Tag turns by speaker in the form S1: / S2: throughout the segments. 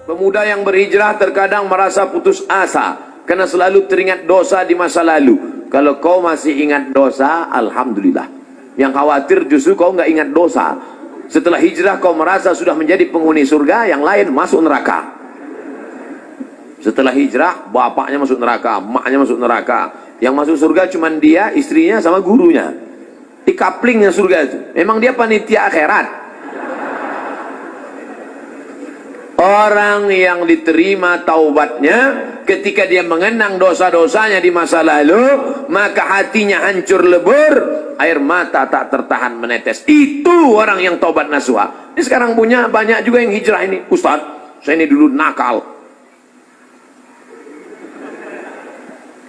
S1: Pemuda yang berhijrah terkadang merasa putus asa karena selalu teringat dosa di masa lalu. Kalau kau masih ingat dosa, alhamdulillah. Yang khawatir justru kau nggak ingat dosa. Setelah hijrah kau merasa sudah menjadi penghuni surga, yang lain masuk neraka. Setelah hijrah, bapaknya masuk neraka, emaknya masuk neraka. Yang masuk surga cuma dia, istrinya sama gurunya. Di kaplingnya surga itu. Memang dia panitia akhirat. Orang yang diterima taubatnya ketika dia mengenang dosa-dosanya di masa lalu, maka hatinya hancur lebur, air mata tak tertahan menetes. Itu orang yang taubat nasuha. Ini sekarang punya banyak juga yang hijrah ini. Ustaz, saya ini dulu nakal.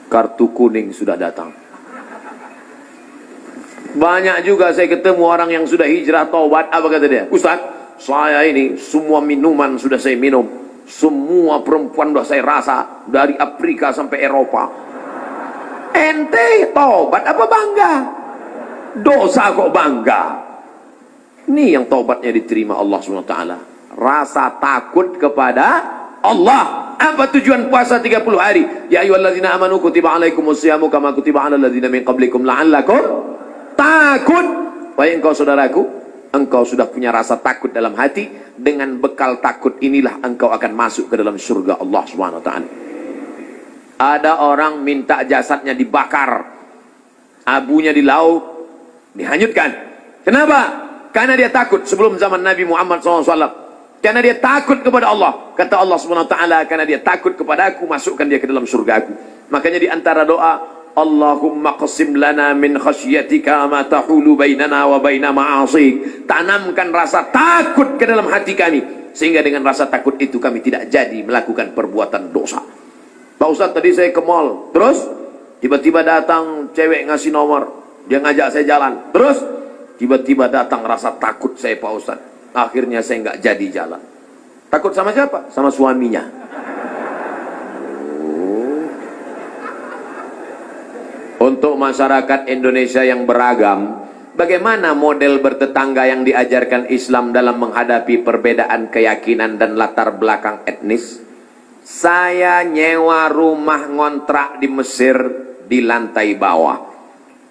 S1: Kartu kuning sudah datang. Banyak juga saya ketemu orang yang sudah hijrah taubat. Apa kata dia? Ustaz, saya ini semua minuman sudah saya minum, semua perempuan sudah saya rasa, dari Afrika sampai Eropa. Ente taubat apa bangga? Dosa kok bangga? Ini yang taubatnya diterima Allah SWT. Rasa takut kepada Allah. Apa tujuan puasa 30 hari? Ya ayyuhalladzina amanu kutiba alaikumusyamu kama kutiba alal ladzina min qablikum la'allakum takut. Baik engkau saudaraku, engkau sudah punya rasa takut dalam hati. Dengan bekal takut inilah engkau akan masuk ke dalam surga Allah SWT. Ada orang minta jasadnya dibakar, abunya di laut, dihanyutkan. Kenapa? Karena dia takut. Sebelum zaman Nabi Muhammad SAW, karena dia takut kepada Allah. Kata Allah SWT, karena dia takut kepada aku, masukkan dia ke dalam surga aku. Makanya di antara doa, Allahumma qasim lana min khasyatika ma tahulu bainana wa baina ma'asik. Tanamkan rasa takut ke dalam hati kami, sehingga dengan rasa takut itu kami tidak jadi melakukan perbuatan dosa. Pak Ustaz, tadi saya ke mall, terus tiba-tiba datang cewek ngasih nomor, dia ngajak saya jalan, terus tiba-tiba datang rasa takut saya, Pak Ustaz. Akhirnya saya nggak jadi jalan. Takut sama siapa? Sama suaminya. Untuk masyarakat Indonesia yang beragam, bagaimana model bertetangga yang diajarkan Islam dalam menghadapi perbedaan keyakinan dan latar belakang etnis? Saya nyewa rumah ngontrak di Mesir di lantai bawah.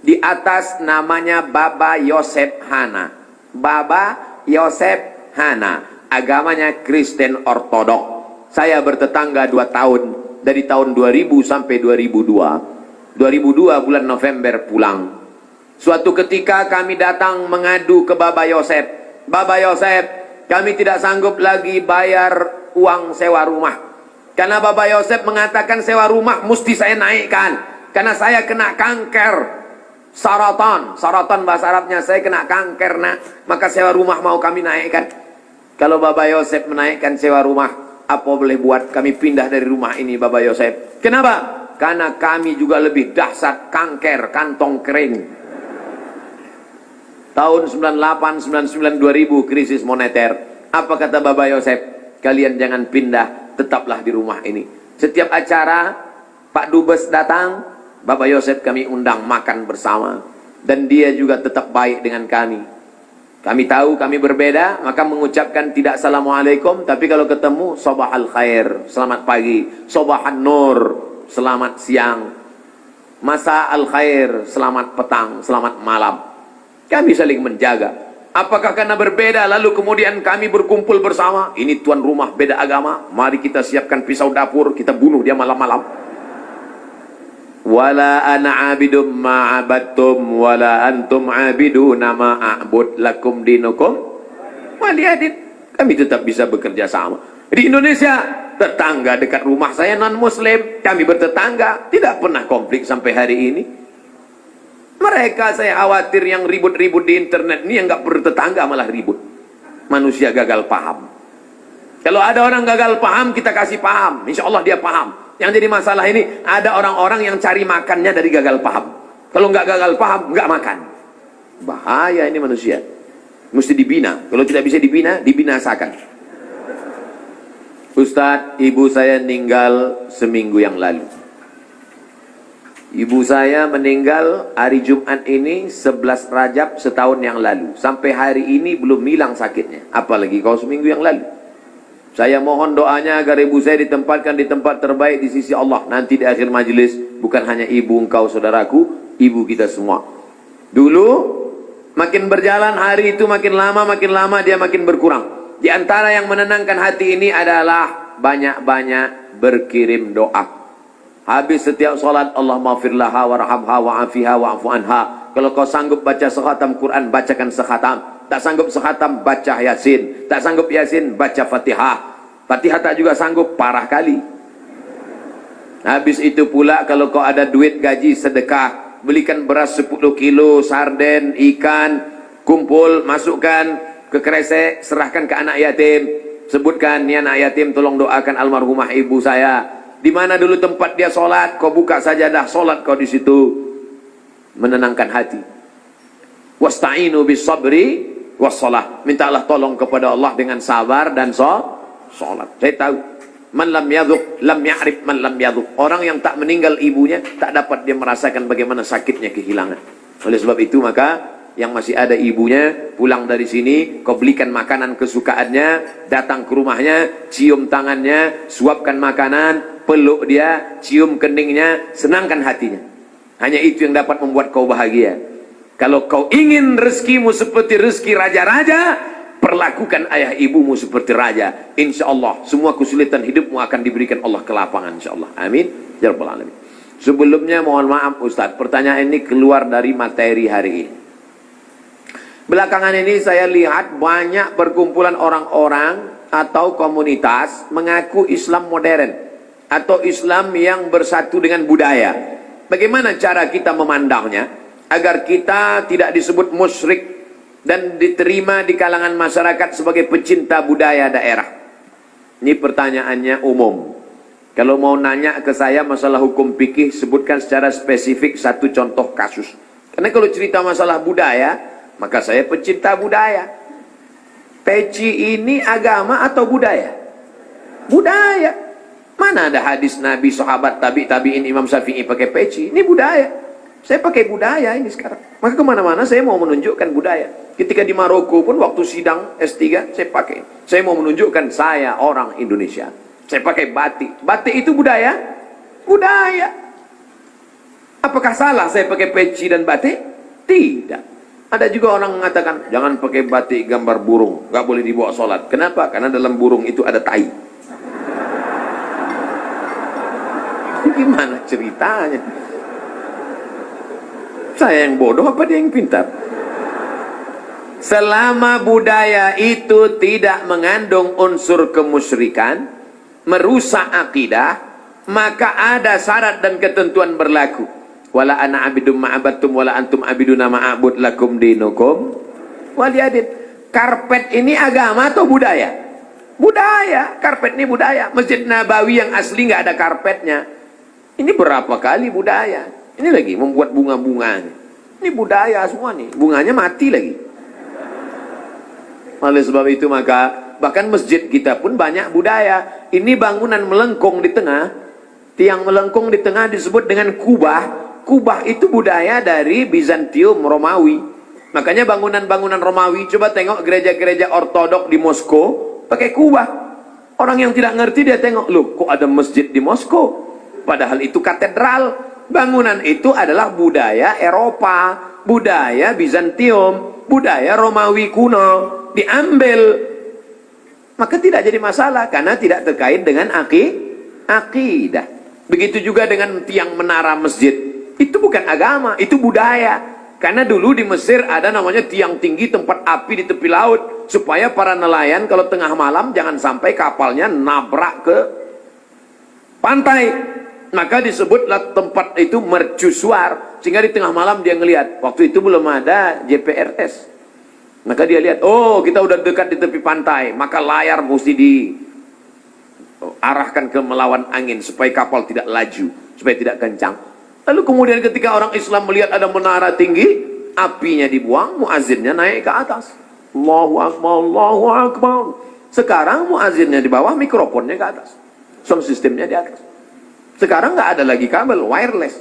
S1: Di atas namanya Baba Yosef Hana. Baba Yosef Hana, agamanya Kristen Ortodok. Saya bertetangga 2 tahun, dari tahun 2000 sampai 2002. 2002 bulan November pulang. Suatu ketika kami datang mengadu ke Baba Yosef. Baba Yosef, kami tidak sanggup lagi bayar uang sewa rumah. Karena Baba Yosef mengatakan sewa rumah mesti saya naikkan. Karena saya kena kanker. Saratan bahasa Arabnya, saya kena kanker nak, maka sewa rumah mau kami naikkan. Kalau Baba Yosef menaikkan sewa rumah, apa boleh buat? Kami pindah dari rumah ini, Baba Yosef. Kenapa? Karena kami juga lebih dahsyat kanker kantong kering. Tahun 98, 99, 2000 krisis moneter. Apa kata Baba Yosef? Kalian jangan pindah, tetaplah di rumah ini. Setiap acara Pak Dubes datang, Baba Yosef kami undang makan bersama. Dan dia juga tetap baik dengan kami. Kami tahu kami berbeda, maka mengucapkan tidak assalamualaikum, tapi kalau ketemu sobahal khair, selamat pagi. Sobahan nur, selamat siang. Masa al khair, selamat petang, selamat malam. Kami saling menjaga. Apakah karena berbeda lalu kemudian kami berkumpul bersama? Ini tuan rumah beda agama, mari kita siapkan pisau dapur, kita bunuh dia malam-malam. Wala ana abidum ma'abattum wala antum abiduna ma'abud lakum dinukum waliyadin. Kami tetap bisa bekerja sama. Di Indonesia, tetangga dekat rumah saya non muslim, kami bertetangga, tidak pernah konflik sampai hari ini. Mereka saya khawatir yang ribut-ribut di internet ini yang nggak bertetangga malah ribut. Manusia gagal paham. Kalau ada orang gagal paham, kita kasih paham, insya Allah dia paham. Yang jadi masalah ini, ada orang-orang yang cari makannya dari gagal paham. Kalau nggak gagal paham, nggak makan. Bahaya ini manusia. Mesti dibina. Kalau tidak bisa dibina, dibinasakan. Ustadz, ibu saya meninggal seminggu yang lalu. Ibu saya meninggal hari Jumat ini 11 Rajab setahun yang lalu. Sampai hari ini belum hilang sakitnya. Apalagi kalau seminggu yang lalu. Saya mohon doanya agar ibu saya ditempatkan di tempat terbaik di sisi Allah. Nanti di akhir majelis, bukan hanya ibu engkau saudaraku, ibu kita semua. Dulu, makin berjalan hari itu makin lama dia makin berkurang. Di antara yang menenangkan hati ini adalah banyak-banyak berkirim doa. Habis setiap solat, Allah maghfir laha warhamha wa'afiha wa'afu anha. Kalau kau sanggup baca sekhatam Quran, bacakan sekhatam. Tak sanggup sekhatam, baca Yasin. Tak sanggup Yasin, baca Fatihah. Fatihah tak juga sanggup, parah kali. Habis itu pula kalau kau ada duit gaji sedekah, belikan beras 10 kilo, sarden, ikan, kumpul, masukkan ke kresek, serahkan ke anak yatim. Sebutkan, ni anak yatim tolong doakan almarhumah ibu saya. Di mana dulu tempat dia solat, kau buka sajadah solat kau di situ, menenangkan hati. Wasta'inu bis sabri wassalah. Mintalah tolong kepada Allah dengan sabar dan solat. Saya tahu, man lam yadhuq lam ya'rif man lam yadhuq. Orang yang tak meninggal ibunya tak dapat dia merasakan bagaimana sakitnya kehilangan. Oleh sebab itu maka yang masih ada ibunya, pulang dari sini, kau belikan makanan kesukaannya, datang ke rumahnya, cium tangannya, suapkan makanan, peluk dia, cium keningnya, senangkan hatinya. Hanya itu yang dapat membuat kau bahagia. Kalau kau ingin rezekimu seperti rezeki raja-raja, perlakukan ayah ibumu seperti raja. Insya Allah semua kesulitan hidupmu akan diberikan Allah kelapangan. Insya Allah. Amin. Ya Rabbal Alamin. Sebelumnya mohon maaf Ustaz, pertanyaan ini keluar dari materi hari ini. Belakangan ini saya lihat banyak perkumpulan orang-orang atau komunitas mengaku Islam modern atau Islam yang bersatu dengan budaya. Bagaimana cara kita memandangnya agar kita tidak disebut musyrik dan diterima di kalangan masyarakat sebagai pecinta budaya daerah? Ini pertanyaannya umum. Kalau mau nanya ke saya masalah hukum fikih, sebutkan secara spesifik satu contoh kasus. Karena kalau cerita masalah budaya, maka saya pecinta budaya. Peci ini agama atau budaya? Budaya. Mana ada hadis Nabi, sahabat, tabi'in, Imam Syafi'i pakai peci? Ini budaya. Saya pakai budaya ini sekarang. Maka kemana-mana saya mau menunjukkan budaya. Ketika di Maroko pun waktu sidang S3 saya pakai. Saya mau menunjukkan saya orang Indonesia. Saya pakai batik. Batik itu budaya? Budaya. Apakah salah saya pakai peci dan batik? Tidak. Ada juga orang mengatakan, jangan pakai batik gambar burung, gak boleh dibawa sholat. Kenapa? Karena dalam burung itu ada tai. Gimana ceritanya? Saya yang bodoh apa dia yang pintar? Selama budaya itu tidak mengandung unsur kemusyrikan, merusak akidah, maka ada syarat dan ketentuan berlaku. Wala ana abidum ma'abattum wala antum abiduna ma'abud lakum dinukum waliyadin. Karpet ini agama atau budaya? Budaya. Karpet ini budaya. Masjid Nabawi yang asli nggak ada karpetnya. Ini berapa kali budaya? Ini lagi membuat bunga-bunga. Ini budaya semua nih. Bunganya mati lagi. Oleh sebab itu maka bahkan masjid kita pun banyak budaya. Ini bangunan melengkung di tengah. Tiang melengkung di tengah disebut dengan kubah. Kubah itu budaya dari Bizantium, Romawi. Makanya bangunan-bangunan Romawi, coba tengok gereja-gereja ortodok di Moskow pakai kubah. Orang yang tidak ngerti dia tengok, loh kok ada masjid di Moskow? Padahal itu katedral. Bangunan itu adalah budaya Eropa, budaya Bizantium, budaya Romawi kuno. Diambil, maka tidak jadi masalah karena tidak terkait dengan akidah. Begitu juga dengan tiang menara masjid. Itu bukan agama, itu budaya. Karena dulu di Mesir ada namanya tiang tinggi tempat api di tepi laut. Supaya para nelayan kalau tengah malam jangan sampai kapalnya nabrak ke pantai. Maka disebutlah tempat itu mercusuar. Sehingga di tengah malam dia ngelihat. Waktu itu belum ada GPRS. Maka dia lihat, oh kita udah dekat di tepi pantai. Maka layar mesti diarahkan ke melawan angin. Supaya kapal tidak laju, supaya tidak kencang. Lalu kemudian ketika orang Islam melihat ada menara tinggi, apinya dibuang, muazzinnya naik ke atas. Allahu Akbar, Allahu Akbar. Sekarang muazzinnya di bawah, mikrofonnya ke atas. Sound systemnya di atas. Sekarang nggak ada lagi kabel, wireless.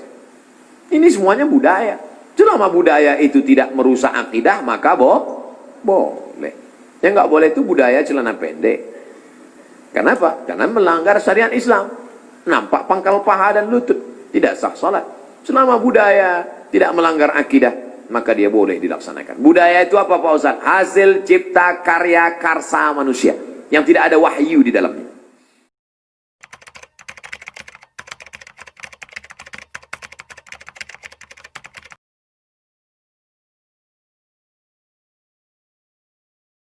S1: Ini semuanya budaya. Selama budaya itu tidak merusak akidah, maka boleh. Yang nggak boleh itu budaya celana pendek. Kenapa? Karena melanggar syariat Islam. Nampak pangkal paha dan lutut. Tidak sah salat. Selama budaya tidak melanggar akidah, maka dia boleh dilaksanakan. Budaya itu apa Pak Ustaz? Hasil cipta karya karsa manusia yang tidak ada wahyu di dalamnya.